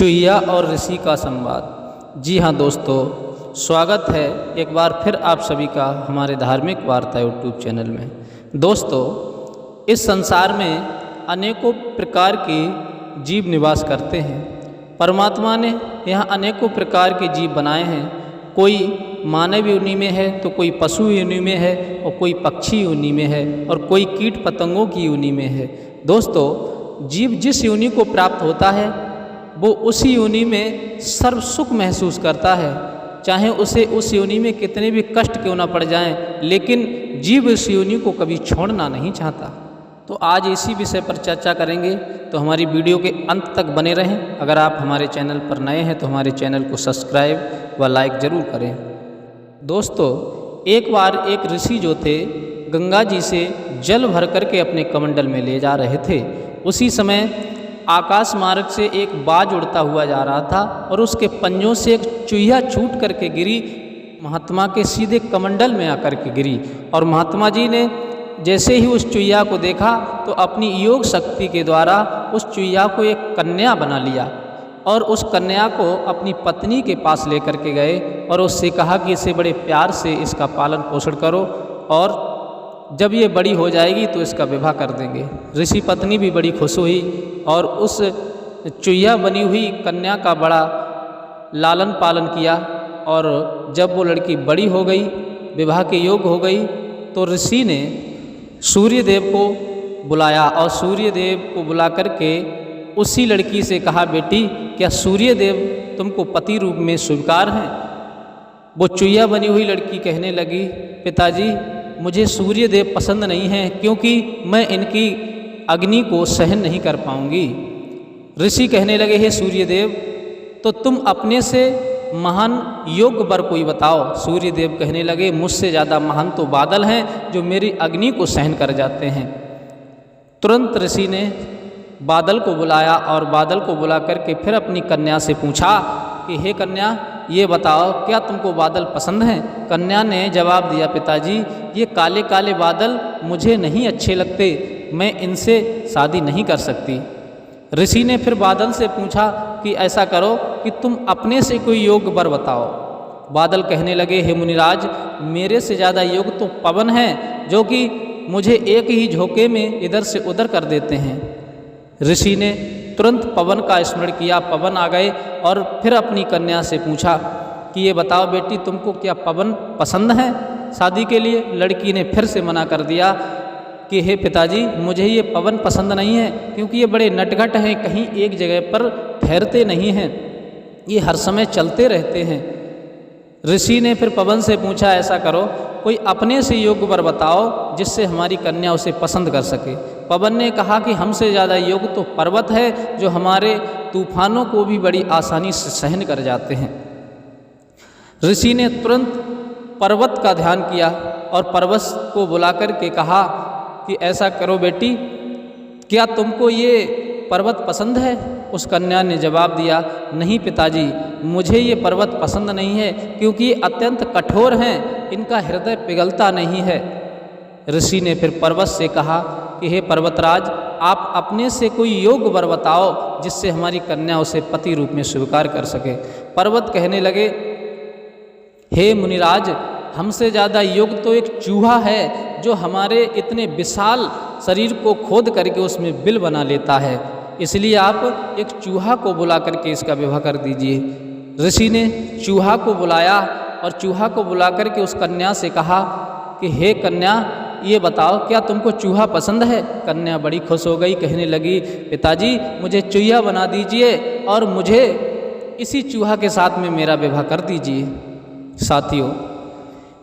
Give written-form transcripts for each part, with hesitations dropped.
चुईया और ऋषि का संवाद। जी हाँ दोस्तों, स्वागत है एक बार फिर आप सभी का हमारे धार्मिक वार्ता यूट्यूब चैनल में। दोस्तों, इस संसार में अनेकों प्रकार के जीव निवास करते हैं। परमात्मा ने यहाँ अनेकों प्रकार के जीव बनाए हैं। कोई मानव योनि में है तो कोई पशु योनि में है और कोई पक्षी योनि में है और कोई कीट पतंगों की योनि में है। दोस्तों, जीव जिस योनि को प्राप्त होता है वो उसी योनि में सर्व सुख महसूस करता है, चाहे उसे उस योनि में कितने भी कष्ट क्यों ना पड़ जाएं, लेकिन जीव इस योनि को कभी छोड़ना नहीं चाहता। तो आज इसी विषय पर चर्चा करेंगे, तो हमारी वीडियो के अंत तक बने रहें। अगर आप हमारे चैनल पर नए हैं तो हमारे चैनल को सब्सक्राइब व लाइक ज़रूर करें। दोस्तों, एक बार एक ऋषि जो थे गंगा जी से जल भर करके अपने कमंडल में ले जा रहे थे। उसी समय आकाश मार्ग से एक बाज उड़ता हुआ जा रहा था और उसके पंजों से एक चुईया छूट करके गिरी, महात्मा के सीधे कमंडल में आकर के गिरी। और महात्मा जी ने जैसे ही उस चुईया को देखा तो अपनी योग शक्ति के द्वारा उस चुईया को एक कन्या बना लिया और उस कन्या को अपनी पत्नी के पास लेकर के गए और उससे कहा कि इसे बड़े प्यार से इसका पालन पोषण करो और जब ये बड़ी हो जाएगी तो इसका विवाह कर देंगे। ऋषि पत्नी भी बड़ी खुश हुई और उस चुईया बनी हुई कन्या का बड़ा लालन पालन किया। और जब वो लड़की बड़ी हो गई, विवाह के योग्य हो गई, तो ऋषि ने सूर्य देव को बुलाया और सूर्य देव को बुला करके उसी लड़की से कहा, बेटी क्या सूर्य देव तुमको पति रूप में स्वीकार हैं? वो चुईया बनी हुई लड़की कहने लगी, पिताजी मुझे सूर्य देव पसंद नहीं हैं, क्योंकि मैं इनकी अग्नि को सहन नहीं कर पाऊंगी। ऋषि कहने लगे, हे सूर्य देव, तो तुम अपने से महान योग्य वर कोई बताओ। सूर्य देव कहने लगे, मुझसे ज़्यादा महान तो बादल हैं जो मेरी अग्नि को सहन कर जाते हैं। तुरंत ऋषि ने बादल को बुलाया और बादल को बुला करके फिर अपनी कन्या से पूछा कि हे कन्या, ये बताओ क्या तुमको बादल पसंद हैं? कन्या ने जवाब दिया, पिताजी ये काले काले बादल मुझे नहीं अच्छे लगते, मैं इनसे शादी नहीं कर सकती। ऋषि ने फिर बादल से पूछा कि ऐसा करो कि तुम अपने से कोई योग्य वर बताओ। बादल कहने लगे, हे मुनिराज, मेरे से ज़्यादा योग्य तो पवन है, जो कि मुझे एक ही झोंके में इधर से उधर कर देते हैं। ऋषि ने तुरंत पवन का स्मरण किया, पवन आ गए और फिर अपनी कन्या से पूछा कि ये बताओ बेटी, तुमको क्या पवन पसंद है शादी के लिए? लड़की ने फिर से मना कर दिया कि हे पिताजी, मुझे ये पवन पसंद नहीं है, क्योंकि ये बड़े नटखट हैं, कहीं एक जगह पर ठहरते नहीं हैं, ये हर समय चलते रहते हैं। ऋषि ने फिर पवन से पूछा, ऐसा करो कोई अपने से योग्य वर बताओ जिससे हमारी कन्या उसे पसंद कर सके। पवन ने कहा कि हमसे ज़्यादा योग्य तो पर्वत है, जो हमारे तूफानों को भी बड़ी आसानी से सहन कर जाते हैं। ऋषि ने तुरंत पर्वत का ध्यान किया और पर्वत को बुला कर के कहा कि ऐसा करो बेटी, क्या तुमको ये पर्वत पसंद है? उस कन्या ने जवाब दिया, नहीं पिताजी, मुझे ये पर्वत पसंद नहीं है, क्योंकि ये अत्यंत कठोर हैं, इनका हृदय पिघलता नहीं है। ऋषि ने फिर पर्वत से कहा कि हे पर्वतराज, आप अपने से कोई योग्य वर बताओ जिससे हमारी कन्या उसे पति रूप में स्वीकार कर सके। पर्वत कहने लगे, हे मुनिराज, हमसे ज़्यादा योग्य तो एक चूहा है, जो हमारे इतने विशाल शरीर को खोद करके उसमें बिल बना लेता है, इसलिए आप एक चूहा को बुला करके इसका विवाह कर दीजिए। ऋषि ने चूहा को बुलाया और चूहा को बुला करके उस कन्या से कहा कि हे कन्या, ये बताओ क्या तुमको चूहा पसंद है? कन्या बड़ी खुश हो गई, कहने लगी, पिताजी मुझे चूहा बना दीजिए और मुझे इसी चूहा के साथ में मेरा विवाह कर दीजिए। साथियों,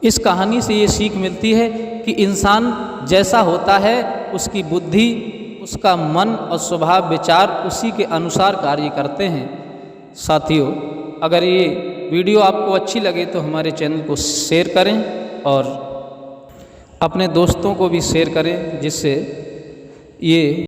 इस कहानी से ये सीख मिलती है कि इंसान जैसा होता है उसकी बुद्धि, उसका मन और स्वभाव विचार उसी के अनुसार कार्य करते हैं। साथियों, अगर ये वीडियो आपको अच्छी लगे तो हमारे चैनल को शेयर करें और अपने दोस्तों को भी शेयर करें, जिससे ये